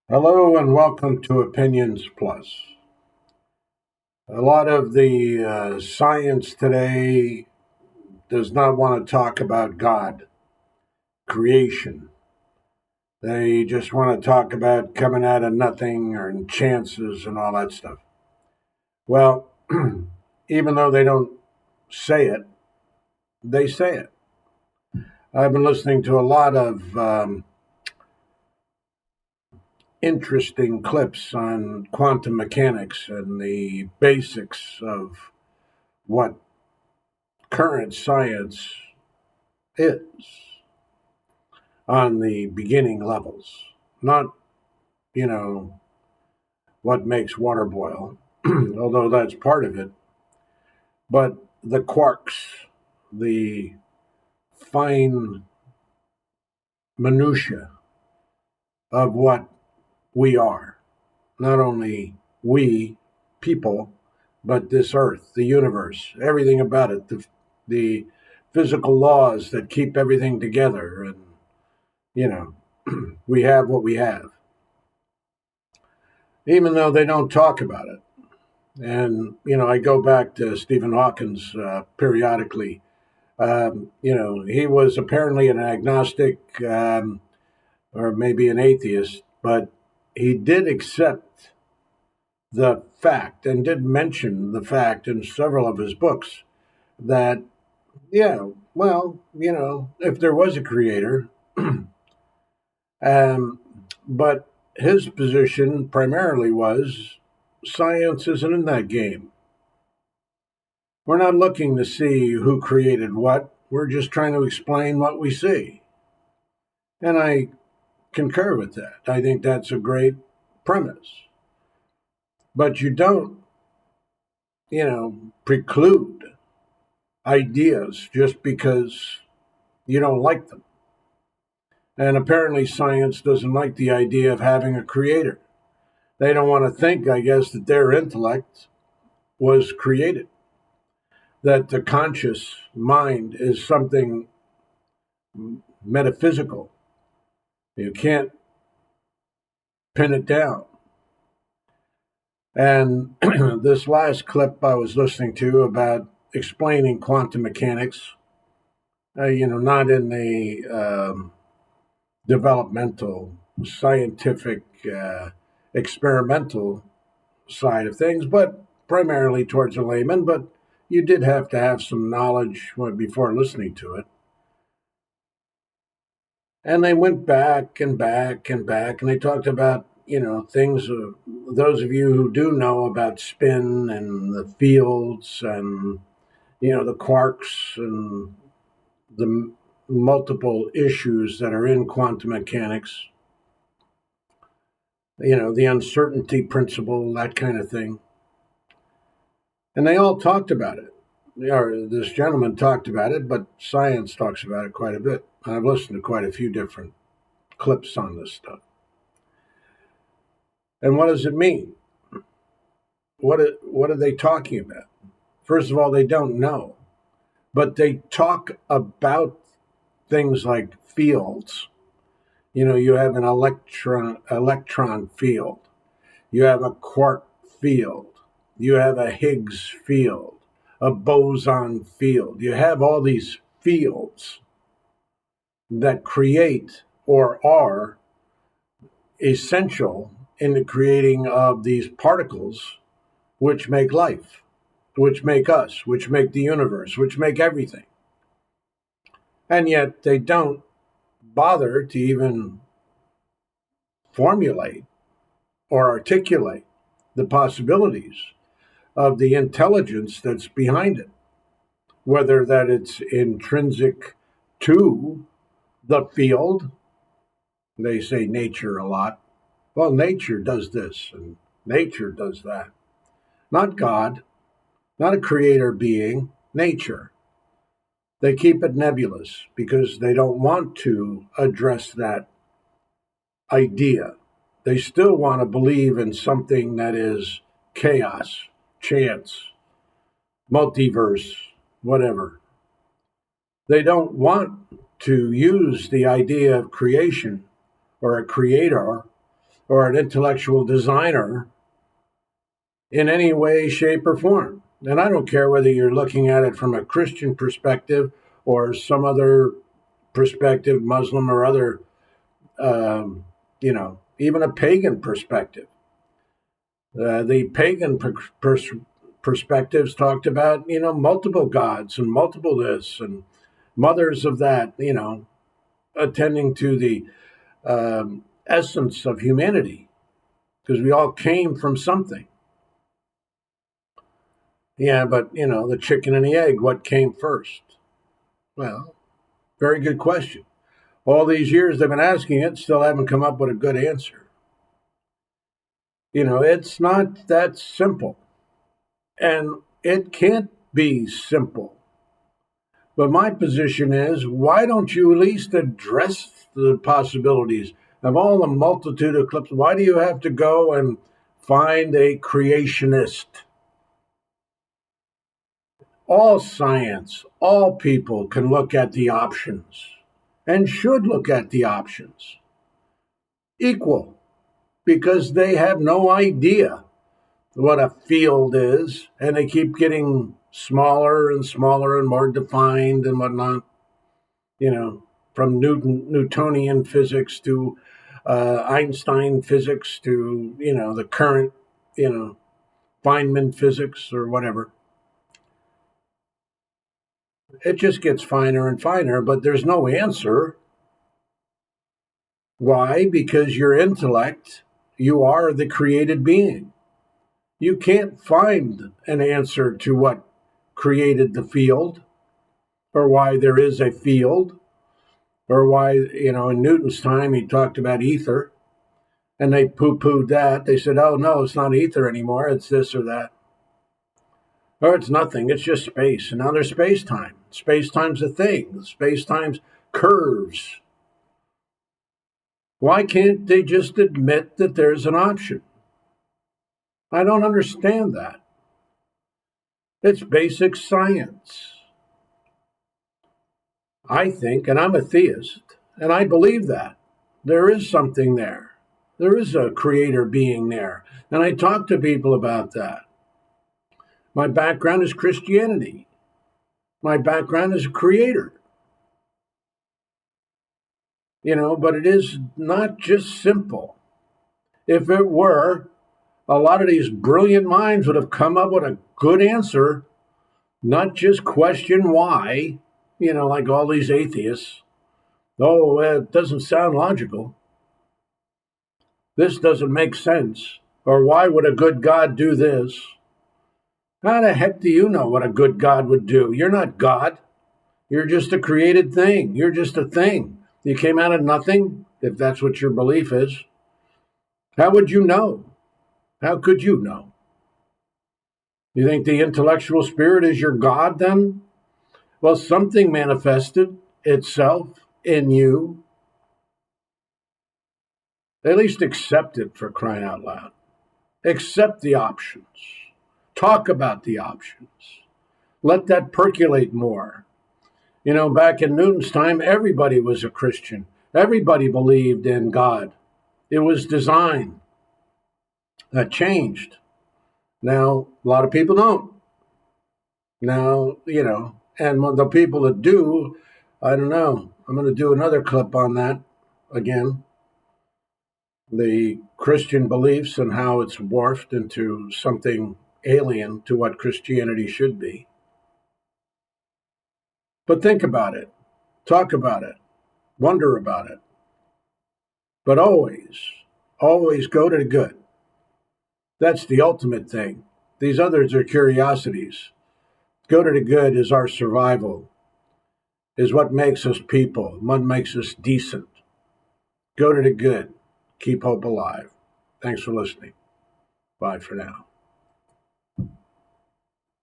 Hello and welcome to Opinions Plus. A lot of the science today does not want to talk about God, creation. They just want to talk about coming out of nothing or chances and all that stuff. Well, even though they don't say it, they say it. I've been listening to a lot of interesting clips on quantum mechanics and the basics of what current science is on the beginning levels. Not, you know, what makes water boil, although that's part of it, but the quarks, the fine minutiae of what we are. Not only we, people, but this earth, the universe, everything about it, the physical laws that keep everything together. And, you know, we have what we have, even though they don't talk about it. And, I go back to Stephen Hawkins periodically. He was apparently an agnostic or maybe an atheist, but he did accept the fact and did mention the fact in several of his books that, yeah, well, if there was a creator, um, but his position primarily was science isn't in that game. We're not looking to see who created what. We're just trying to explain what we see. And I concur with that. I think that's a great premise. But you don't, preclude ideas just because you don't like them. And apparently, science doesn't like the idea of having a creator. They don't want to think, I guess, that their intellect was created, that the conscious mind is something metaphysical. You can't pin it down. And this last clip I was listening to about explaining quantum mechanics, not in the developmental, scientific, experimental side of things, but primarily towards a layman. But you did have to have some knowledge before listening to it. And they went back and back and back, and they talked about things. Those of you who do know about spin and the fields and the quarks and the multiple issues that are in quantum mechanics, the uncertainty principle, that kind of thing. And they all talked about it. Or this gentleman talked about it, but science talks about it quite a bit. I've listened to quite a few different clips on this stuff. And what does it mean? What are they talking about? First of all, they don't know, but they talk about things like fields. You have an electron field, you have a quark field, you have a Higgs field, a boson field. You have all these fields that create or are essential in the creating of these particles which make life, which make us, which make the universe, which make everything. And yet they don't bother to even formulate or articulate the possibilities of the intelligence that's behind it, whether that it's intrinsic to the field. They say nature a lot. Well, nature does this and nature does that. Not God, not a creator being, nature. They keep it nebulous because they don't want to address that idea. They still want to believe in something that is chaos, chance, multiverse, whatever. They don't want to use the idea of creation or a creator or an intellectual designer in any way, shape, or form. And I don't care whether you're looking at it from a Christian perspective or some other perspective, Muslim or other, even a pagan perspective. The pagan perspectives talked about, multiple gods and multiple this and mothers of that, attending to the essence of humanity, because we all came from something. Yeah, but, the chicken and the egg, what came first? Well, very good question. All these years they've been asking it, still haven't come up with a good answer. It's not that simple. And it can't be simple. But my position is, why don't you at least address the possibilities of all the multitude of clips? Why do you have to go and find a creationist? All science, all people can look at the options and should look at the options equal, because they have no idea what a field is, and they keep getting smaller and smaller and more defined and whatnot, from Newtonian physics to Einstein physics to, the current, Feynman physics or whatever. It just gets finer and finer, but there's no answer. Why? Because your intellect, you are the created being. You can't find an answer to what created the field, or why there is a field, or why, in Newton's time, he talked about ether, and they poo-pooed that. They said, oh, no, it's not ether anymore. It's this or that. Or it's nothing. It's just space. And now there's space-time. Space-time's a thing. Space-time's curves. Why can't they just admit that there's an option? I don't understand that. It's basic science. I think, and I'm a theist, and I believe that there is something there. There is a creator being there. And I talk to people about that. My background is Christianity. My background is a creator. But it is not just simple. If it were, a lot of these brilliant minds would have come up with a good answer, not just question why, like all these atheists. Oh, it doesn't sound logical. This doesn't make sense. Or why would a good God do this? How the heck do you know what a good God would do? You're not God. You're just a created thing. You're just a thing. You came out of nothing, if that's what your belief is. How would you know? How could you know? You think the intellectual spirit is your God then? Well, something manifested itself in you. At least accept it, for crying out loud. Accept the options. Talk about the options. Let that percolate more. Back in Newton's time, everybody was a Christian. Everybody believed in God. It was design. That changed. Now, a lot of people don't. Now, and the people that do, I don't know. I'm going to do another clip on that again. The Christian beliefs and how it's morphed into something alien to what Christianity should be. But think about it. Talk about it. Wonder about it. But always, always go to the good. That's the ultimate thing. These others are curiosities. Go to the good is our survival, is what makes us people, what makes us decent. Go to the good. Keep hope alive. Thanks for listening. Bye for now.